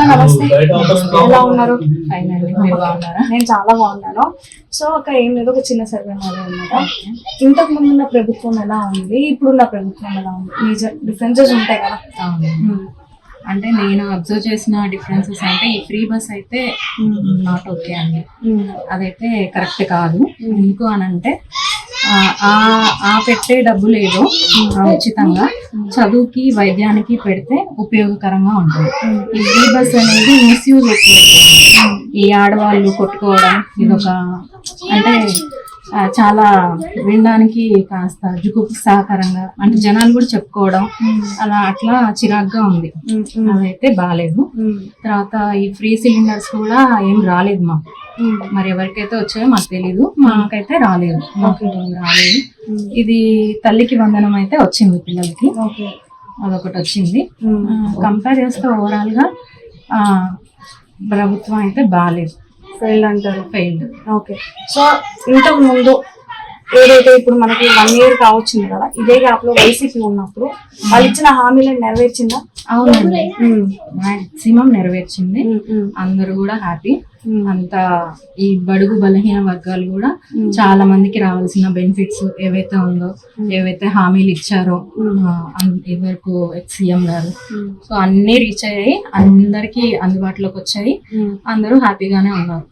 నమస్తే, ఎలా ఉన్నారు? ఫైన్ అండి, మీరు బాగున్నారా? నేను చాలా బాగున్నాను. సో ఏం లేదు, ఒక చిన్న సర్వే అన్నమాట. ఇంతకు ముందు ఉన్న ప్రభుత్వం ఎలా ఉంది, ఇప్పుడున్న ప్రభుత్వం ఎలా ఉంది? మేజర్ డిఫరెన్సెస్ ఉంటాయి కదా. అంటే నేను అబ్జర్వ్ చేసిన డిఫరెన్సెస్ అంటే ఈ ఫ్రీ బస్ అయితే నాట్ ఓకే అండి. అదైతే కరెక్ట్ కాదు. ఎందుకు అని అంటే ఆ పెట్టే డబ్బులు ఏదో ఉచితంగా చదువుకి వైద్యానికి పెడితే ఉపయోగకరంగా ఉంటుంది. ఈ ఫ్రీ బస్ అనేది మిస్యూజ్ ఎక్కువ. ఈ ఆడవాళ్ళు కొట్టుకోవడం ఇదొక అంటే చాలా వినడానికి కాస్త జుగుప్సాకరంగా అంటే జనాలు కూడా చెప్పుకోవడం అట్లా చిరాగ్గా ఉంది. అదైతే బాగాలేదు. తర్వాత ఈ ఫ్రీ సిలిండర్స్ కూడా ఏం రాలేదు మాకు. మరి ఎవరికైతే వచ్చాయో మాకు తెలీదు, మాకైతే రాలేదు. ఇది తల్లికి వందనం అయితే వచ్చింది పిల్లలకి, అదొకటి వచ్చింది. కంపేర్ చేస్తే ఓవరాల్ గా ప్రభుత్వం అయితే బాగాలేదు. ఫెయిల్డ్ అంటారు. ఫెయిల్డ్. ఓకే. సో ఇంతకు ముందు ఏదైతే ఇప్పుడు మనకి 1 year కావచ్చింది కదా, ఇదే గ్యాప్ లో వైసీపీ ఉన్నప్పుడు వాళ్ళు ఇచ్చిన హామీలను నెరవేర్చిందా? అవునండి, మాక్సిమం నెరవేర్చింది. అందరూ కూడా హ్యాపీ. అంతా ఈ బడుగు బలహీన వర్గాలు కూడా చాలా మందికి రావాల్సిన బెనిఫిట్స్ ఏవైతే ఉందో, ఏవైతే హామీలు ఇచ్చారో ఎవరికి సీఎం గారు, సో అన్ని రీచ్ అయ్యాయి, అందరికి అందుబాటులోకి వచ్చాయి. అందరూ హ్యాపీగానే ఉన్నారు.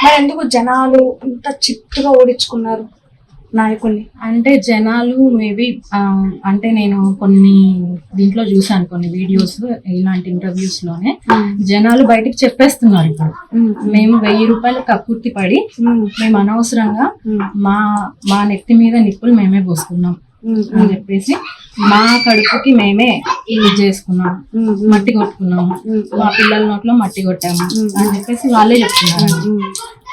మరి ఎందుకు జనాలు ఇంత చిత్తుగా ఓడించుకున్నారు నాయకుల్ని? అంటే జనాలు మేబీ అంటే నేను కొన్ని దీంట్లో చూసాను, కొన్ని వీడియోస్ ఇలాంటి ఇంటర్వ్యూస్ లోనే జనాలు బయటికి చెప్పేస్తున్నారు. ఇప్పుడు మేము 1000 రూపాయలు కక్కుర్తి పడి మేము అనవసరంగా మా నెత్తి మీద నిప్పులు మేమే పోసుకున్నాం అని చెప్పేసి మా కడుపుకి మేమే ఇది చేసుకున్నాం, మట్టి కొట్టుకున్నాము, మా పిల్లల నోట్లో మట్టి కొట్టాము అని చెప్పేసి వాళ్ళే చెప్తున్నారు.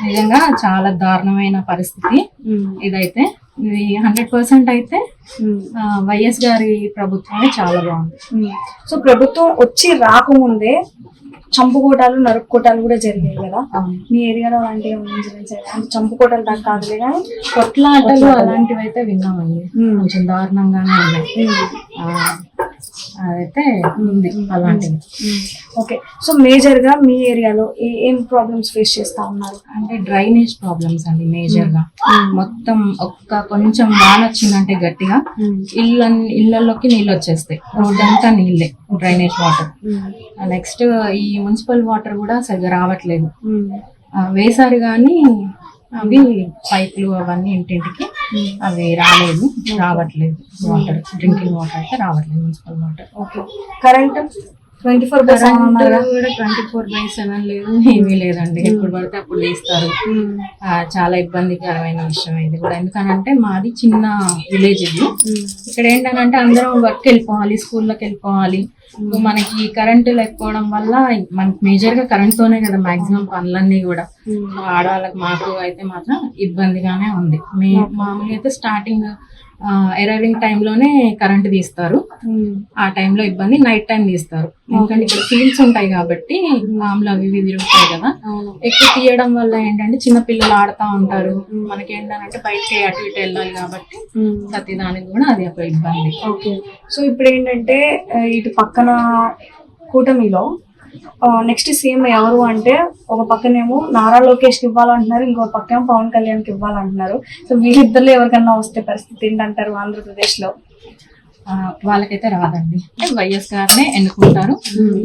నిజంగా చాలా దారుణమైన పరిస్థితి ఇదైతే. ఇది 100% అయితే వైఎస్ గారి ప్రభుత్వమే చాలా బాగుంది. సో ప్రభుత్వం వచ్చి రాకముందే చంపుకోటాలు నరుక్కోటాలు కూడా జరిగాయి కదా మీ ఏరియాలో? అలాంటివి అంటే చంపుకోటాలు దాకా కాదులే కానీ కొట్లాటలు అలాంటివి అయితే విన్నామండి, కొంచెం దారుణంగానే ఉన్నాయి. అదైతే ఉంది అలాంటివి. ఓకే. సో మేజర్ గా మీ ఏరియాలో ఏం ప్రాబ్లమ్స్ ఫేస్ చేస్తా ఉన్నారు? అంటే డ్రైనేజ్ ప్రాబ్లమ్స్ అండి మేజర్ గా. మొత్తం కొంచెం వాన వచ్చిందంటే గట్టిగా ఇళ్లలోకి నీళ్ళు వచ్చేస్తాయి. రోడ్ అంతా నీళ్ళే, డ్రైనేజ్ వాటర్. నెక్స్ట్ ఈ మున్సిపల్ వాటర్ కూడా సరిగ్గా రావట్లేదు. వేసారు కానీ అవి పైపులు అవన్నీ ఇంటింటికి అవి రావట్లేదు. వాటర్, డ్రింకింగ్ వాటర్ అయితే రావట్లేదు, మున్సిపల్ వాటర్. ఓకే. కరెంట్ 24/7 లేదు, ఏమీ లేదండి. ఎప్పుడు పడితే అప్పుడు వేస్తారు. చాలా ఇబ్బందికరమైన విషయం ఇది కూడా. ఎందుకనంటే మాది చిన్న విలేజ్ ఇది. ఇక్కడ ఏంటంటే అందరం వర్క్ వెళ్ళిపోవాలి, స్కూల్లోకి వెళ్ళిపోవాలి. మనకి కరెంటు లేకపోవడం వల్ల మనకి మేజర్ గా కరెంట్ తోనే కదా మాక్సిమం పనులన్నీ కూడా. ఆడవాళ్ళకి మాకు అయితే మాత్రం ఇబ్బందిగానే ఉంది. మామూలుగా అయితే స్టార్టింగ్ అరైవింగ్ టైంలోనే కరెంట్ తీస్తారు. ఆ టైంలో ఇబ్బంది, నైట్ టైం తీస్తారు. ఎందుకంటే ఇక్కడ ఫీల్డ్స్ ఉంటాయి కాబట్టి మామూలు అవి తిరుగుతాయి కదా. ఎక్కువ తీయడం వల్ల ఏంటంటే చిన్న పిల్లలు ఆడుతూ ఉంటారు. మనకి ఏంటంటే బయటకి అటు ఇటు వెళ్ళాలి కాబట్టి ప్రతి దానికి కూడా అది ఒక ఇబ్బంది. ఓకే. సో ఇప్పుడు ఏంటంటే ఇటు పక్కన కూటమిలో నెక్స్ట్ సీఎం ఎవరు అంటే ఒక పక్కనేమో నారా లోకేష్కి ఇవ్వాలంటున్నారు, ఇంకో పక్కేమో పవన్ కళ్యాణ్కి ఇవ్వాలంటున్నారు. సో వీళ్ళిద్దరిలో ఎవరికన్నా వస్తే పరిస్థితి ఏంటంటారు ఆంధ్రప్రదేశ్ లో? వాళ్ళకైతే రాదండి. వైఎస్ గారినే ఎన్నుకుంటారు.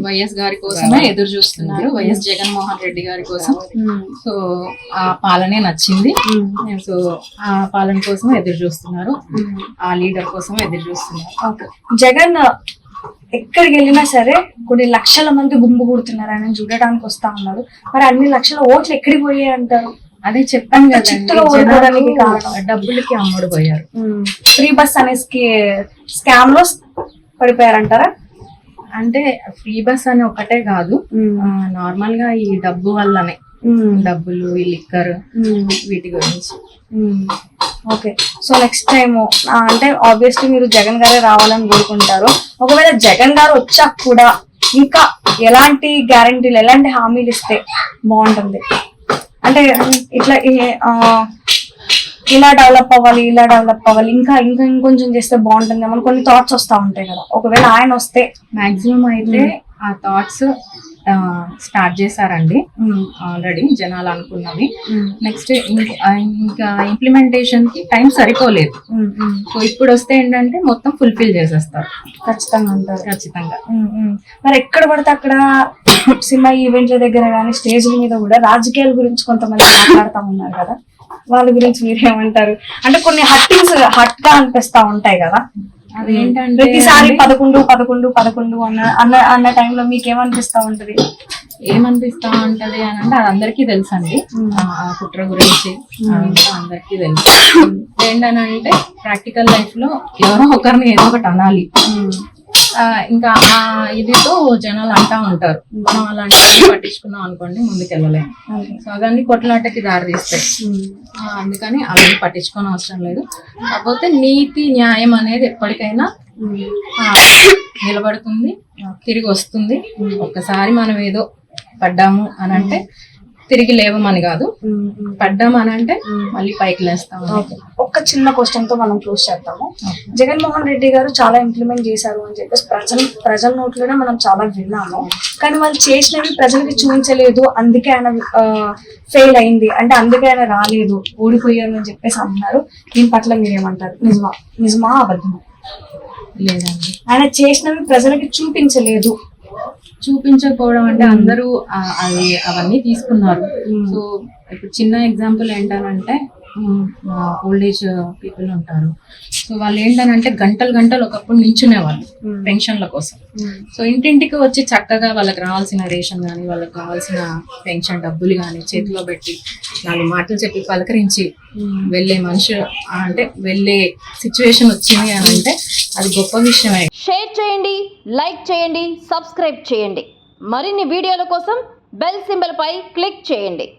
వైఎస్ గారి కోసమే ఎదురు చూస్తున్నారు, వైఎస్ జగన్మోహన్ రెడ్డి గారి కోసం. సో ఆ పాలనే నచ్చింది. సో ఆ పాలన కోసం ఎదురు చూస్తున్నారు, ఆ లీడర్ కోసం ఎదురు చూస్తున్నారు. జగన్ ఎక్కడికి వెళ్ళినా సరే కొన్ని లక్షల మంది గుంపు కూడుతున్నారు, ఆయన చూడటానికి వస్తా ఉన్నారు. మరి అన్ని లక్షల ఓట్లు ఎక్కడికి పోయాయి అంటారు? అదే చెప్పాను కదా, డబ్బులకి అమ్ముడు పోయారు. ఫ్రీ బస్ అనే స్కామ్ లో పడిపోయారంటారా? అంటే ఫ్రీ బస్ అని ఒకటే కాదు, నార్మల్ గా ఈ డబ్బు వల్లనే, డబ్బులు, ఈ లిక్కర్, వీటి గురించి. ఓకే. సో నెక్స్ట్ టైం అంటే ఆబ్వియస్లీ మీరు జగన్ గారే రావాలని కోరుకుంటారు. ఒకవేళ జగన్ గారు వచ్చాక కూడా ఇంకా ఎలాంటి గ్యారంటీలు, ఎలాంటి హామీలు ఇస్తే బాగుంటుంది? అంటే ఇట్లా ఇలా డెవలప్ అవ్వాలి, ఇంకా ఇంకొంచెం చేస్తే బాగుంటుంది ఏమో కొన్ని థాట్స్ వస్తా ఉంటాయి కదా. ఒకవేళ ఆయన వస్తే మాక్సిమం అయితే ఆ థాట్స్ స్టార్ట్ చేశారండి ఆల్రెడీ జనాలు అనుకున్నవి. నెక్స్ట్ ఇంకా ఇంప్లిమెంటేషన్ కి టైం సరిపోలేదు. సో ఇప్పుడు వస్తే ఏంటంటే మొత్తం ఫుల్ఫిల్ చేసేస్తారు ఖచ్చితంగా అంటారు. ఖచ్చితంగా. మరి ఎక్కడ పడితే అక్కడ సినిమా ఈవెంట్ల దగ్గర కానీ స్టేజ్ల మీద కూడా రాజకీయాల గురించి కొంతమంది మాట్లాడుతూ ఉన్నారు కదా, వాళ్ళ గురించి మీరేమంటారు? అంటే కొన్ని హట్ గా అనిపిస్తా ఉంటాయి కదా, అదేంటంటే ప్రతిసారి 11 అన్న టైంలో మీకు ఏమనిపిస్తా ఉంటది? ఏమనిపిస్తా ఉంటది అని అంటే అది అందరికీ తెలుసు అండి. ఆ కుట్ర గురించి అదంతా అందరికీ తెలుసు. ఏంటనంటే ప్రాక్టికల్ లైఫ్ లో ఎవరో ఒకరిని ఏదో ఒకటి అనాలి. ఇంకా ఆ ఇదితో జనాలు అంటా ఉంటారు. మనం అలాంటి పట్టించుకున్నాం అనుకోండి ముందుకెళ్ళలేము. సో అవన్నీ కొట్లాటకి దారి తీస్తాయి. అందుకని అవన్నీ పట్టించుకోని అవసరం లేదు. కాకపోతే నీతి న్యాయం అనేది ఎప్పటికైనా నిలబడుతుంది, తిరిగి వస్తుంది. ఒక్కసారి మనం ఏదో పడ్డాము అని అంటే తిరిగి లేవమని కాదు, పడ్డాము అని అంటే మళ్ళీ పైకి లేస్తాము. ఒక్క చిన్న క్వశ్చన్ తో మనం క్లోజ్ చేద్దాము. జగన్మోహన్ రెడ్డి గారు చాలా ఇంప్లిమెంట్ చేశారు అని చెప్పేసి ప్రజల నోట్లోనే మనం చాలా విన్నాము. కానీ వాళ్ళు చేసినవి ప్రజలకి చూపించలేదు, అందుకే ఆయన ఫెయిల్ అయింది, అంటే అందుకే ఆయన రాలేదు, ఓడిపోయారు అని చెప్పేసి అంటున్నారు. దీని పట్ల మీరేమంటారు? నిజమా అబద్ధమా? లేదండి, ఆయన చేసినవి ప్రజలకి చూపించకపోవడం అంటే అందరూ అవన్నీ తీసుకున్నారు. సో ఇప్పుడు చిన్న ఎగ్జాంపుల్ ఏంటనంటే ఓల్డ్ ఏజ్ పీపుల్ ఉంటారు. సో వాళ్ళు ఏంటనంటే గంటలు ఒకప్పుడు నించునేవాళ్ళు పెన్షన్ల కోసం. సో ఇంటింటికి వచ్చి చక్కగా వాళ్ళకి రావాల్సిన రేషన్ కానీ వాళ్ళకి కావాల్సిన పెన్షన్ డబ్బులు కానీ చేతిలో పెట్టి 4 మాటలు చెప్పి పలకరించి వెళ్ళే మనిషి అంటే వెళ్ళే సిచ్యువేషన్ వచ్చింది అని అంటే అది గొప్ప విషయమే. షేర్ చేయండి, లైక్ చేయండి, సబ్స్క్రైబ్ చేయండి. మరిన్ని వీడియోల కోసం బెల్ సింబల్ పై క్లిక్ చేయండి.